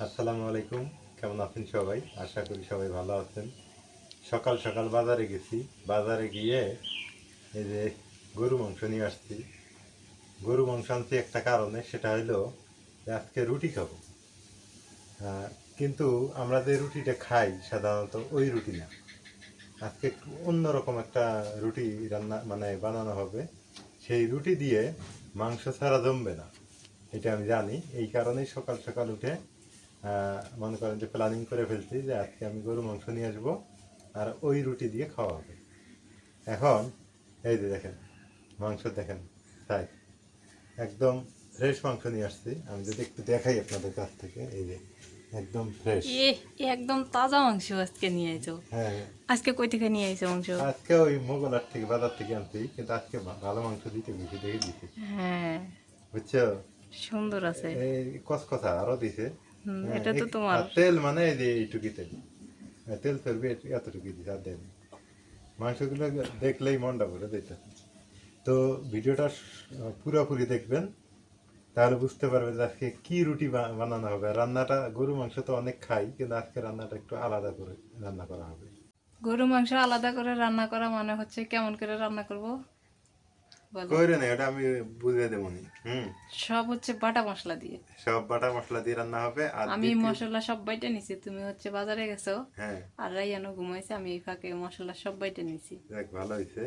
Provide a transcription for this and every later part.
আসসালামু আলাইকুম। কেমন আছেন সবাই? আশা করি সবাই ভালো আছেন। সকাল সকাল বাজারে গেছি। বাজারে গিয়ে এই যে গরু মাংস নিয়ে আসছি। গরু মাংস আনছি একটা কারণে, সেটা হলো যে আজকে রুটি খাবো। কিন্তু আমরা যে রুটিটা খাই সাধারণত ওই রুটি না। আজকে একটু অন্যরকম একটা রুটি রান্না মানে বানানো হবে। সেই রুটি দিয়ে মাংস ছাড়া জমবে না, এটা আমি জানি। এই কারণেই সকাল সকাল উঠে মনে করেন যে প্ল্যানিং করে ফেলছি যে আজকে আমি গরু মাংস নিয়ে আসবো আর ওই রুটি দিয়ে খাওয়া হবে। এখন এই যে দেখেন মাংস, দেখেন তাই একদম ফ্রেশ মাংস নিয়ে আসছি। আমি যদি একটু দেখাই আপনাদের কাছ থেকে, এই যে একদম ফ্রেশ। এ একদম তাজা মাংস আজকে নিয়ে আইছো। হ্যাঁ, আজকে কই থেকে নিয়ে আইছো মাংস? আজকে ওই মোগলার থেকে বাজার থেকে আনছি, কিন্তু আজকে ভালো মাংস দিতে বেশি দেখে দিছে, হ্যাঁ, বুঝছো? সুন্দর আছে। এই কসকসা আরো দিছে। হ্যাঁ, এটা তো তোমার। আর তেল মানে এই যে এইটুকি তেল, তেল ফেলবে এতটুকু দিছে আর দেন। মাংসগুলো দেখলেই মনটা ভরে যেত। তো ভিডিওটা পুরোপুরি দেখবেন, তাহলে বুঝতে পারবেন যে আজকে কী রুটি বানানো হবে। রান্নাটা গরু মাংস তো অনেক খাই, কিন্তু আজকে রান্নাটা একটু আলাদা করে রান্না করা হবে। গরু মাংস আলাদা করে রান্না করা মানে হচ্ছে কেমন করে রান্না করব বলো? কইরে না, এটা আমি বুঝিয়ে দেবো নি। সব হচ্ছে বাটা মশলা দিয়ে। সব বাটা মশলা দিয়ে রান্না হবে। আর আমি মশলা সব বাইটে নিছি, তুমি হচ্ছে বাজারে গেছো হ্যাঁ, আর রাইয়ানো ঘুমাইছে, আমি এই ফাঁকে মশলা সব বাইটে নিছি। দেখ ভালো হয়েছে।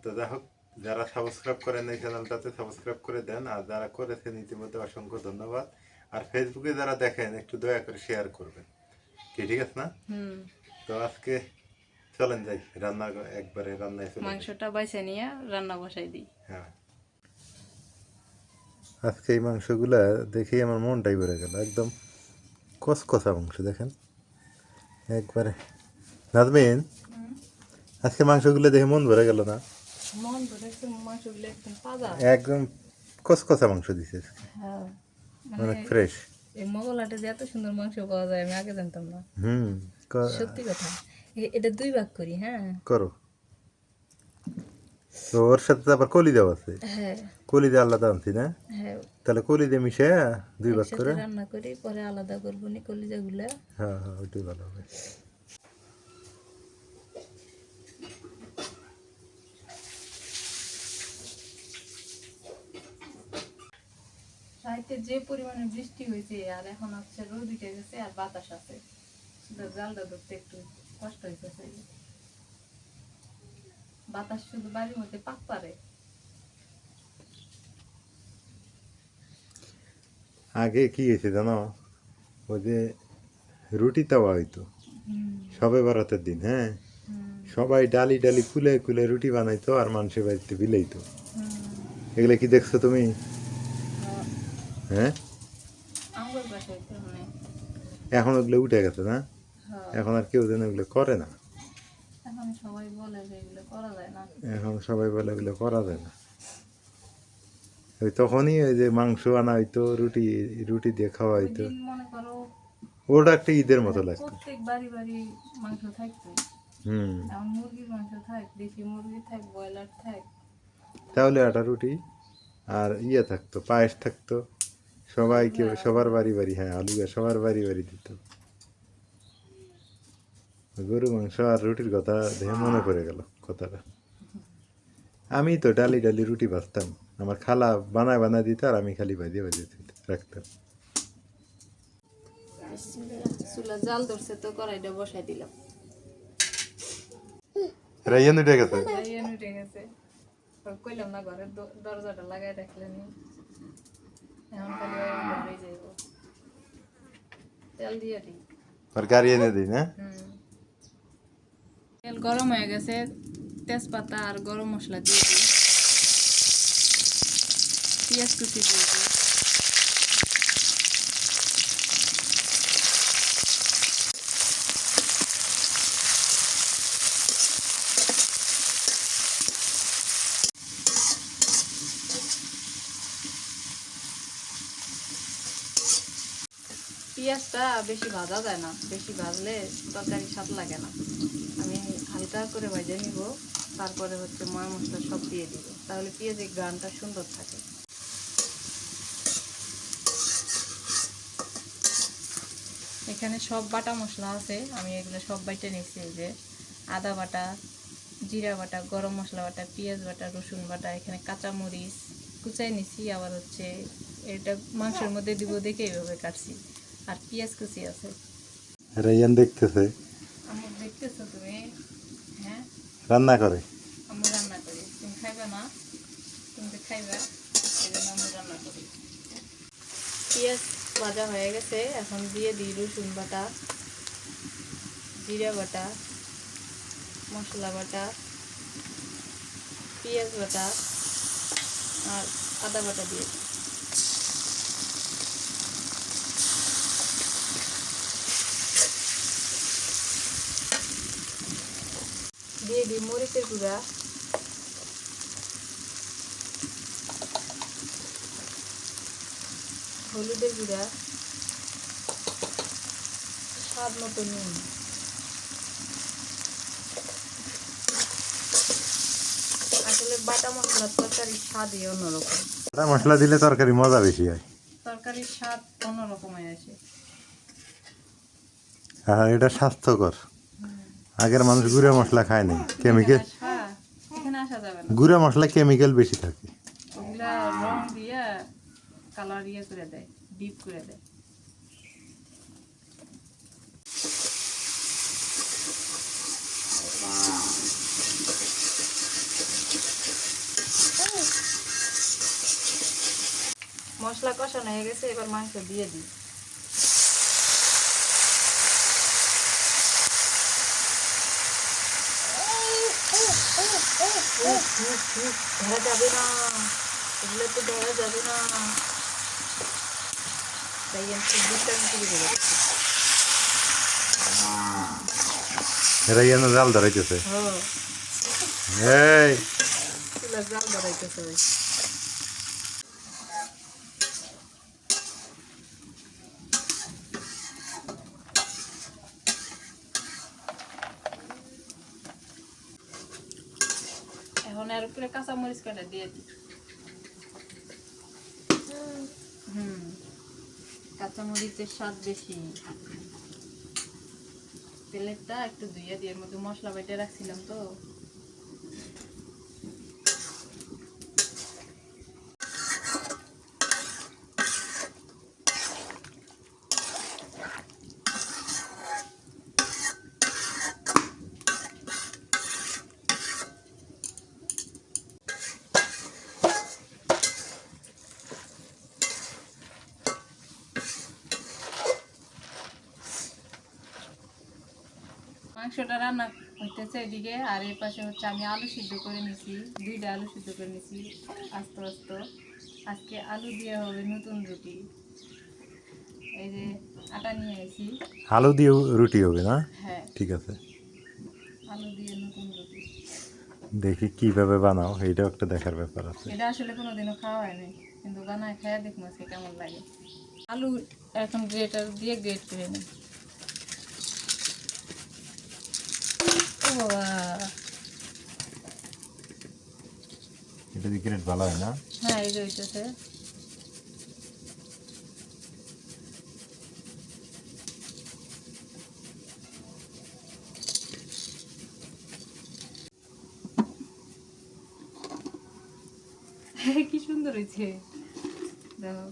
তো যাই হোক, যারা সাবস্ক্রাইব করেন এই চ্যানেলটাতে সাবস্ক্রাইব করে দেন, আর যারা করেছেন ইতিমধ্যে অসংখ্য ধন্যবাদ। আর ফেসবুকে যারা দেখেন একটু দয়া করে শেয়ার করবেন, কি ঠিক আছে না? তো আজকে চলেন যাই রান্না, একবারে রান্নায় চলে যাই। মাংসটা বাইছে নিয়ে রান্না বসাই দিই। হ্যাঁ, আজকে এই মাংসগুলা দেখেই আমার মনটাই ভরে গেল। একদম কসকসা মাংস, দেখেন একবারে। নাজমিন, আজকে মাংসগুলো দেখে মন ভরে গেল না? মন ধরে মাংসগুলো একদম তাজা। একদম কসকসা মাংস দিছে, হ্যাঁ, অনেক ফ্রেশ। এই মোগলাটে যে এত সুন্দর মাংস পাওয়া যায় আমি আগে জানতাম না। হুম, সত্যি কথা। এটা দুই ভাগ করি, হ্যাঁ। করো। তো ওর সাথে তো আবার কলি দেওয়া আছে। হ্যাঁ, কলি দিয়ে আলাদা আনছি না? হ্যাঁ, তাহলে কলি দিয়ে মিশে দুই ভাগ একসাথে করে। রান্না করি, পরে আলাদা করবো নি কলিজাগুলা। হ্যাঁ হ্যাঁ, ওইটাই ভালো হবে। রাইতে যে পরিমাণে বৃষ্টি হয়েছে আর এখন হচ্ছে রোদ উঠে গেছে আর বাতাস আছে, শুধু জালটা ধরতে একটু কষ্ট হইতেছে। বাতাস শুধু বাড়ির মধ্যে পাক পারে। আগে কি হয়েছে জানো, ওই যে রুটি তাওয়া হইতো সবে বরাতের দিন। হ্যাঁ, সবাই ডালি ডালি কুলে কুলে রুটি বানাইতো আর মানুষের বাড়িতে বিলাইতো। এগুলো কি দেখছো তুমি? হ্যাঁ, আমার বাসায় তো মানে এখন ওগুলো উঠে গেছে না? এখন আর কেউ যেন ওগুলো করে না। এখন সবাই বলে যে এগুলো করা যায় না। এখন সবাই বলে ওগুলো করা যায় না। ওই তখনই ওই যে মাংস আনা হইতো, রুটি রুটি দিয়ে খাওয়া ওই হইতো। দিন মনে করো ওটা একটা ঈদের মতো লাগতো। প্রত্যেক বাড়ি বাড়ি মাংস থাকতো। হুম, এখন মুরগির মাংস থাক, দেশি মুরগি থাক, ব্রয়লার থাক। তাহলে আটা রুটি আর ইয়ে থাকতো, পায়েস থাকতো। সবাইকে সবার বাড়ি বাড়ি, হ্যাঁ আলুয়া সবার বাড়ি বাড়ি দিত। গরু মাংস আর রুটির কথা দেখে মনে পড়ে গেল কথাটা। আমি তো ডালি ডালি রুটি ভাজতাম, আমার খালা বানায় বানায় দিত আর আমি খালি ভাজিয়ে ভাজিয়ে রাখতাম। চুলা জাল ধরছে তো কড়াইটা বসাই দিলাম। রাইয়ান উঠে গেছে। রাইয়ান উঠে গেছে। কইলাম না ঘরের দরজাটা লাগাই রাখলেন, এখন খালি ঘরে যাইব। তেল দিয়ে দিই। আর গাড়ি এনে দিই না? তেল গরম হয়ে গেছে, তেজপাতা আর গরম মশলা দিয়ে দিই, পেঁয়াজ কুচি দিয়ে দিই। পেঁয়াজটা বেশি ভাজা যায় না, বেশি ভাজলে তরকারি স্বাদ লাগে না। আমি হালকা করে ভেজে নিব, তারপরে হচ্ছে ময় মশলা সব দিয়ে দিব, তাহলে পেঁয়াজের ঘ্রাণটা সুন্দর থাকে। এখানে সব বাটা মশলা আছে, আমি এগুলো সব বাইটে নিচ্ছি। এই যে আদা বাটা, জিরা বাটা, গরম মশলা বাটা, পেঁয়াজ বাটা, রসুন বাটা, এখানে কাঁচা মরিচ কুচাই নিছি। আবার হচ্ছে এটা মাংসের মধ্যে দিব দেখে এইভাবে কাটছি। আর পেঁয়াজ কুচি আছে। রাইয়ান দেখতেছে আমার দেখতেছো তুমি? হ্যাঁ, রান্না করে। আমি রান্না করি, তুমি খাইবে না? তুমি তো খাইবে, এই জন্য আমি রান্না করি। পেঁয়াজ ভাজা হয়ে গেছে, এখন দিয়ে দিই রসুন বাটা, জিরা বাটা, মশলা বাটা, পেঁয়াজ বাটা আর আদা বাটা দিয়ে দিই। দিয়ে দিই মরিচের গুঁড়া, হলুদের গুঁড়া, স্বাদ মতো নুন। আসলে বাটা মশলার তরকারির স্বাদই অন্যরকম। বাটা মশলা দিলে তরকারি মজা বেশি হয়। তরকারির স্বাদ অন্যরকম হয়ে আসে। আর এটা স্বাস্থ্যকর। আগের মানুষ গুঁড়া মশলা খায় নাই, কেমিক্যাল। এখানে আসা যাবে না, গুঁড়া মশলা কেমিক্যাল বেশি থাকে। ওগুলা রং দিয়ে কালার ইয়ে করে দেয়, ডিপ করে দেয়। মশলা কষানো হয়ে গেছে, এবার মাংস দিয়ে দিই। ধরা যাবে না, এগুলো তো ধরা যাবে না, তাই আমি দুধটা শুরু করে দিচ্ছি। রাইয়ান জাল ধরাইতেছে। এই চুলার জাল ধরাইতেছে ওই। এখন এর উপরে কাঁচা মরিচ কাটা দিয়ে দিই। কাঁচা মরিচের স্বাদ বেশি। প্লেটটা একটু ধুইয়া দিয়ে এর মধ্যে মশলা বেটে রাখছিলাম তো। মাংসটা রান্না হইতেছে এদিকে, আর এই পাশে হচ্ছে আমি আলু সিদ্ধ করে নিছি, 2টা আলু সিদ্ধ করে নিছি আস্তে আস্তে। আজকে আলু দিয়ে হবে নতুন রুটি। এই যে আটা নিয়ে এসেছি। আলু দিয়ে রুটি হবে না? হ্যাঁ, ঠিক আছে, আলু দিয়ে নতুন রুটি। দেখি কিভাবে বানাও, এইটাও একটা দেখার ব্যাপার আছে। এটা আসলে কোনোদিনও খাওয়া হয়নি, কিন্তু বানায় খাইয়া দেখবো আজকে কেমন লাগে। আলু এখন গ্রেটার দিয়ে গ্রেট করে নিই। ও বাবা, এটা দিয়ে গ্রেট ভালো হয় না? হ্যাঁ এই যে হইতেছে। কি সুন্দর হয়েছে দেখো।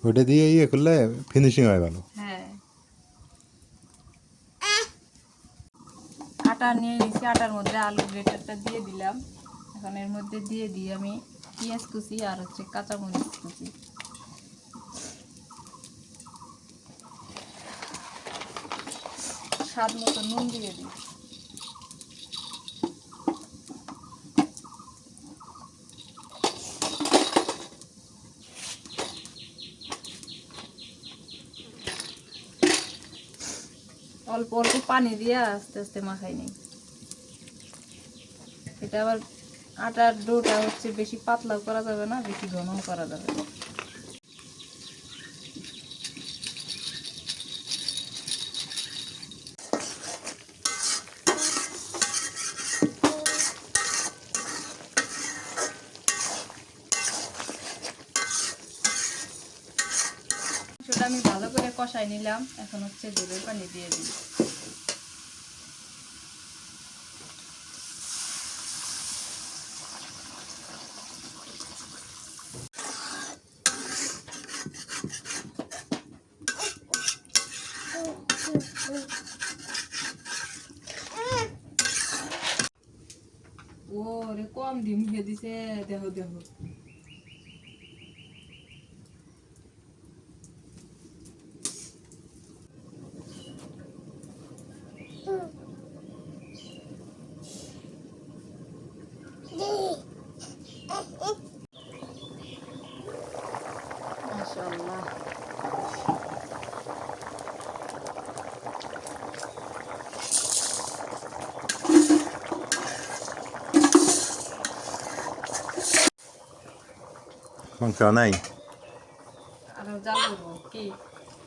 ওটা দিয়ে ইয়ে করলে ফিনিশিং হয় ভালো। হ্যাঁ, আটা নিয়ে নিয়েছি, আটার মধ্যে আলু গ্রেটারটা দিয়ে দিলাম। এখন এর মধ্যে দিয়ে দিই আমি পেঁয়াজ কুচি আর হচ্ছে কাঁচামরিচ কুচি। স্বাদ মতো নুন দিয়ে দিই। অল্প অল্প পানি দিয়ে আস্তে আস্তে মাখাই নিই। এটা আবার আটার ডোটা হচ্ছে বেশি পাতলাও করা যাবে না, বেশি ঘনও করা যাবে না। সেটা আমি ভালো করে কষাই নিলাম, এখন হচ্ছে ঝোলের পানি দিয়ে দিই। ও রে কম ডিম দিয়ে দিছে, দেখো দেখো। মাশাআল্লাহ। মাংস নাই? আর জাল করবো কি,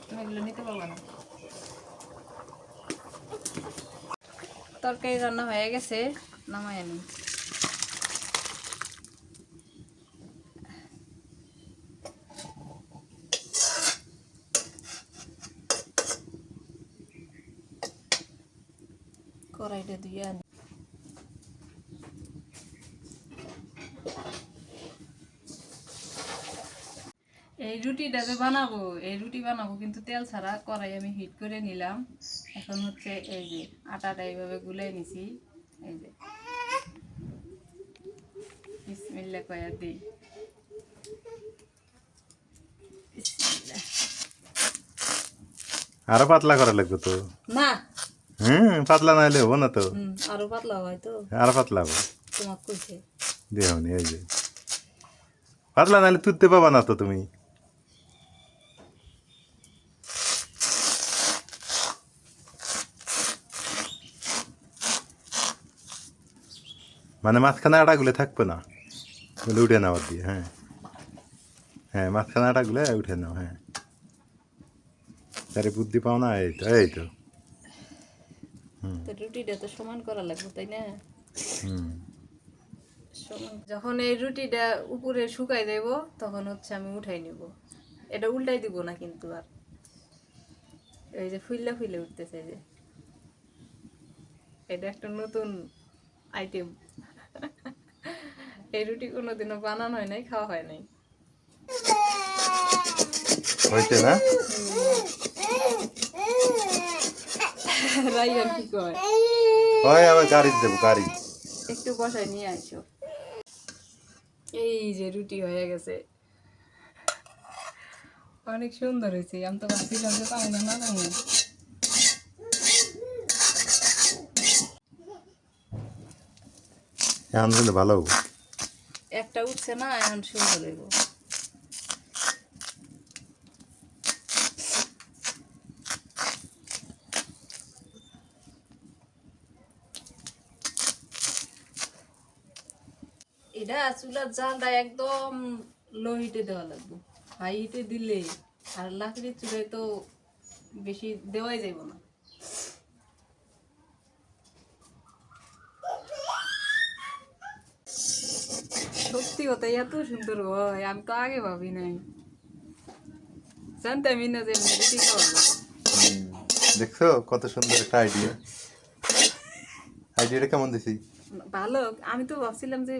তুমি এগুলো নিতে পারবে না। তরকারি রান্না হয়ে গেছে, নামাই আনি। কড়াইটা দিয়ে আনি। এই রুটিটা যে বানাবো, এই রুটি বানাবো কিন্তু তেল ছাড়া। কড়াই আমি হিট করে নিলাম। এখন হচ্ছে এই যে আটাটা এইভাবে গুলাই নিছি, এই যে বিসমিল্লাহ কয়া দিই। বিসমিল্লাহ। আরো পাতলা করা লাগবে তো। না, পাতলা না হলে হবো না তো। আরো পাতলা হয় তো, আরো পাতলা হবো। তোমার কইছে। দেহনি এই যে পাতলা নাহলে তুলতে পাবা না তো তুমি। মানে মাঝখানে আটাগুলো থাকবে না, ওগুলো উঠে নাও দিয়ে। হ্যাঁ হ্যাঁ, মাঝখানে আটাগুলো উঠে নাও। হ্যাঁ, তারে বুদ্ধি পাও না। এই তো এই তো। তো রুটিটা তো সমান করা লাগবে, তাই না? হুম। যখন এই রুটিটা উপরে শুকাই দেব, তখন হচ্ছে আমি উঠাই নিব। এটা উল্টাই দিব না কিন্তু। আর এই যে ফুইলা ফুইলে উঠতেছে, যে এটা একটা নতুন আইটেম। এই রুটি কোনোদিনও বানানো হয় নাই, খাওয়া হয় নাই। হয়েছে না? রাইয়ান কি কয়? হয়, আবার গাড়ি দেবো, গাড়ি। একটু বসাই নিয়ে আইসো। এই যে রুটি হয়ে গেছে, অনেক সুন্দর হয়েছে। আমি তো ভাবছিলাম যে পাবো না, না পাবো। এখন কিন্তু ভালো হবো। একটা উঠছে না, এখন সুন্দর হইব। এটা চুলার জালটা একদম লো হিটে দেওয়া লাগবে। হাই হিটে দিলে আর লাকড়ির চুলায় তো বেশি দেওয়াই যাইব না। সত্যি কথা, এত সুন্দর হয় আমি তো আগে ভাবি নাই। জানতামই না যে রুটি খাওয়া যায়। দেখছো কত সুন্দর একটা আইডিয়া। আইডিয়াটা কেমন দিছি? ভালো। আমি তো ভাবছিলাম যে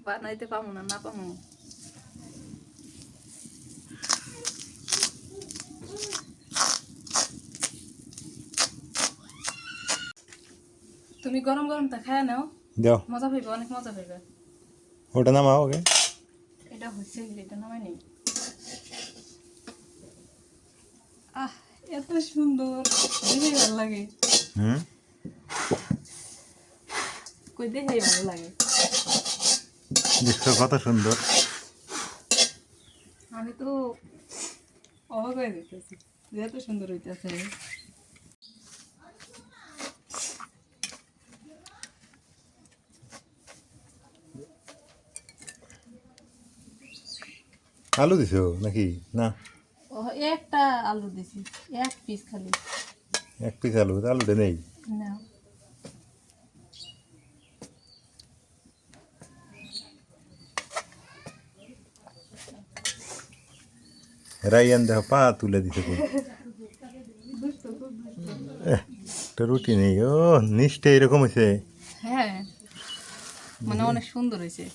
বানাইতে পাবো না, না পাবো। তুমি গরম গরম তা খায় নাও, দাও মজা পাইবে, অনেক মজা পাইবে। ওটা নামাও ওকে। এটা হচ্ছে, এটা নামাই নেই। আহ, এত সুন্দর, দেখেই ভালো লাগে। হুম। কই দেখেই ভালো লাগে। দেখছো কত সুন্দর। আমি তো অবাক হয়ে দেখতেছি যে এত সুন্দর হইতেছে। আলু দিছো নাকি না? ও, একটা আলু দিছি, এক পিস খালি। এক পিস আলু, আলুটা নেই। না, রাইয়ান দেখো পা তুলে দিছে। একটা রুটি নেই, ও নিচটা এরকম হয়েছে। হ্যাঁ, মানে অনেক সুন্দর হয়েছে।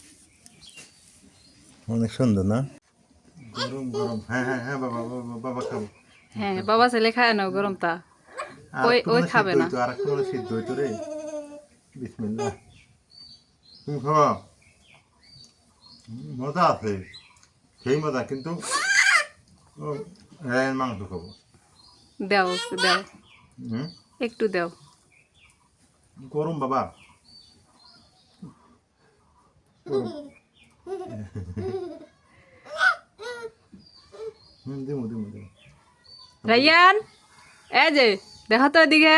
অনেক সুন্দর না? গরম গরম, হ্যাঁ হ্যাঁ হ্যাঁ, বাবা বাবা বাবা খাবো। হ্যাঁ, বাবা ছেলে খায় না গরমটা। আর ওই একটু ওই মানে খাবে সিদ্ধ না। হইতো, আর একটু মানে সিদ্ধ হইতো রে। বিসমিল্লাহ। তুমি খাওয়া মজা আছে, সেই মজা, কিন্তু ও রায়ের মাংস খাবো। দাও দাও, হুম, একটু দাও। গরম বাবা, গরম। দিমু দিমু দিমু। রাইয়ান, এই যে দেখো তো এদিকে,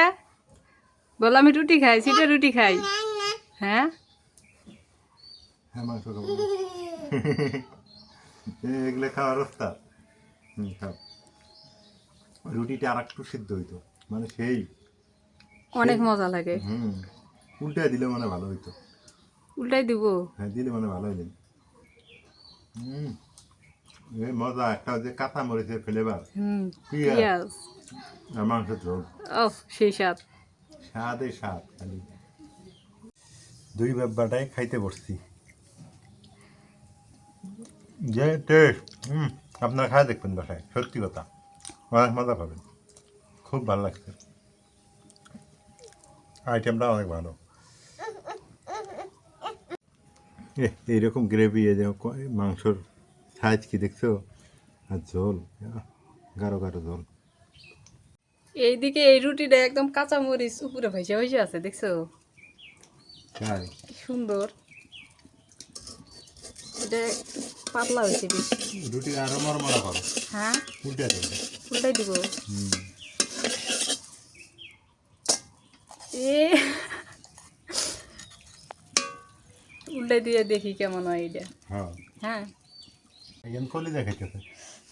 বলো আমি রুটি খাই, সিটে রুটি খাই। হ্যাঁ, হ্যাঁ মাংস খাবো। এগুলো খাওয়ার অবস্থা। খাও। রুটিটা আর একটু সিদ্ধ হইতো, মানে সেই অনেক মজা লাগে। উল্টে দিলে মানে ভালো হইতো। উল্টাই দিব। হ্যাঁ দিলে মানে ভালো হইলেন। এই মজা একটা যে কাঁচা মরিচের ফ্লেভার, পেঁয়াজ পিঁয়াজ, আর মাংসের ঝোল, ও সেই স্বাদ। স্বাদে স্বাদ খালি। দুই ব্যাপারটাই খাইতে বসছি, যে টেস্ট। আপনারা খায় দেখবেন বাসায়, সত্যি কথা, অনেক মজা পাবেন, খুব ভালো লাগছে, আইটেমটা অনেক ভালো। এইরকম গ্রেভি, এই যে মাংসর সাইজ কি দেখছো, আর ঝোল, গাঢ় গাঢ় ঝোল। এইদিকে এই রুটিটা একদম কাঁচা মরিচ উপরে ভাইসা ভাইসা আছে, দেখছো তাই কি সুন্দর। এটা পাতলা হয়েছে বেশি। রুটি আরো মরমরা করো, হ্যাঁ, উল্টে দেবে। উল্টাই দিব। এ উল্টাই দিয়ে দেখি কেমন হয় এটা। হ্যাঁ, হ্যাঁ, এখন কলিজা খাইতেছে,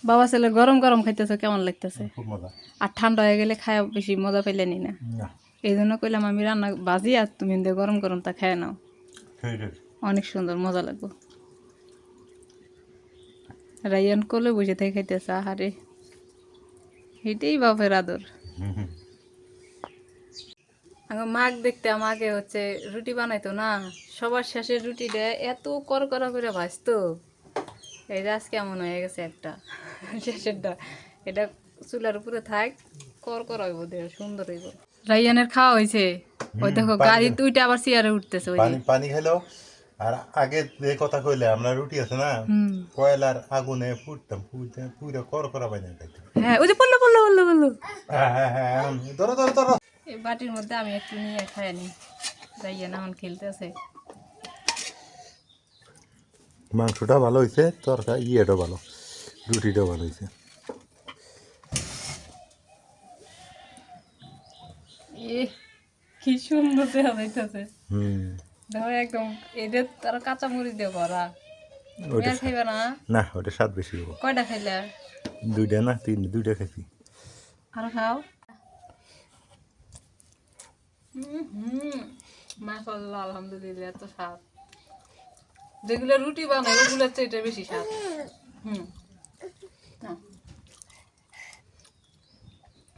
বাবা ছেলে গরম গরম খাইতেছে, কেমন লাগতেছে? খুব মজা। আর ঠান্ডা হয়ে গেলে খায় বেশি মজা পাইলেনি না। না, এই জন্য কইলাম আমি রান্না বাজি, আর তুমি দিয়ে গরম গরম তা খায় নাও, সেই রে। অনেক সুন্দর মজা লাগবে। রাইয়ান কোলে বসে থেকে খাইতেছে, আহারে এটাই বাপের আদর। আগে মাক দেখতাম, আগে হচ্ছে রুটি বানাইতো না, সবার শেষের রুটিটা এত করকরা করে ভাজতো। এই যে আজকে এমন হয়ে গেছে একটা শেষেরটা, এটা চুলার উপরে থাক, করকরা হইব, দেহ সুন্দর হইব। রাইয়ানের খাওয়া হয়েছে, ওই দেখো পানি গাড়ি দেন। তুইটা আবার চেয়ারে উঠতেছে ওই যে। পানি পানি খেলো। আর আগে যে কথা কইলে, আমরা রুটি আছে না, হুম, কয়লার আগুনে পুড়তাম, পুড়তে পুরো কর করা বাইনা খাইতাম। হ্যাঁ, ওই যে পড়লো পড়লো পড়লো পড়লো। হ্যাঁ হ্যাঁ হ্যাঁ, ধরো ধরো ধরো। এই বাটির মধ্যে আমি একটু নিয়ে খাই নি, রাইয়ান এখন খেলতেছে। মাংসটা ভালো হয়েছে, তরকারি ইয়েটাও ভালো, রুটিটাও ভালো হয়েছে। এ কি সুন্দর দেখা যাইতেছে। হুম, দেখো একদম এদের তার কাঁচা মরিচ দিয়ে ভরা। তুমি ওইটা আর খাইবে না? না, ওটা স্বাদ বেশি হবো। কয়টা খাইলে? দুইটা না দুইটা খাইছি। আরো খাও। হুম, মাশাআল্লাহ, আলহামদুলিল্লাহ, এত স্বাদ। যেগুলো রুটি বানাই ওগুলোর চেয়ে বেশি স্বাদ। হুম, নাও।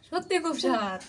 সত্যি খুব স্বাদ।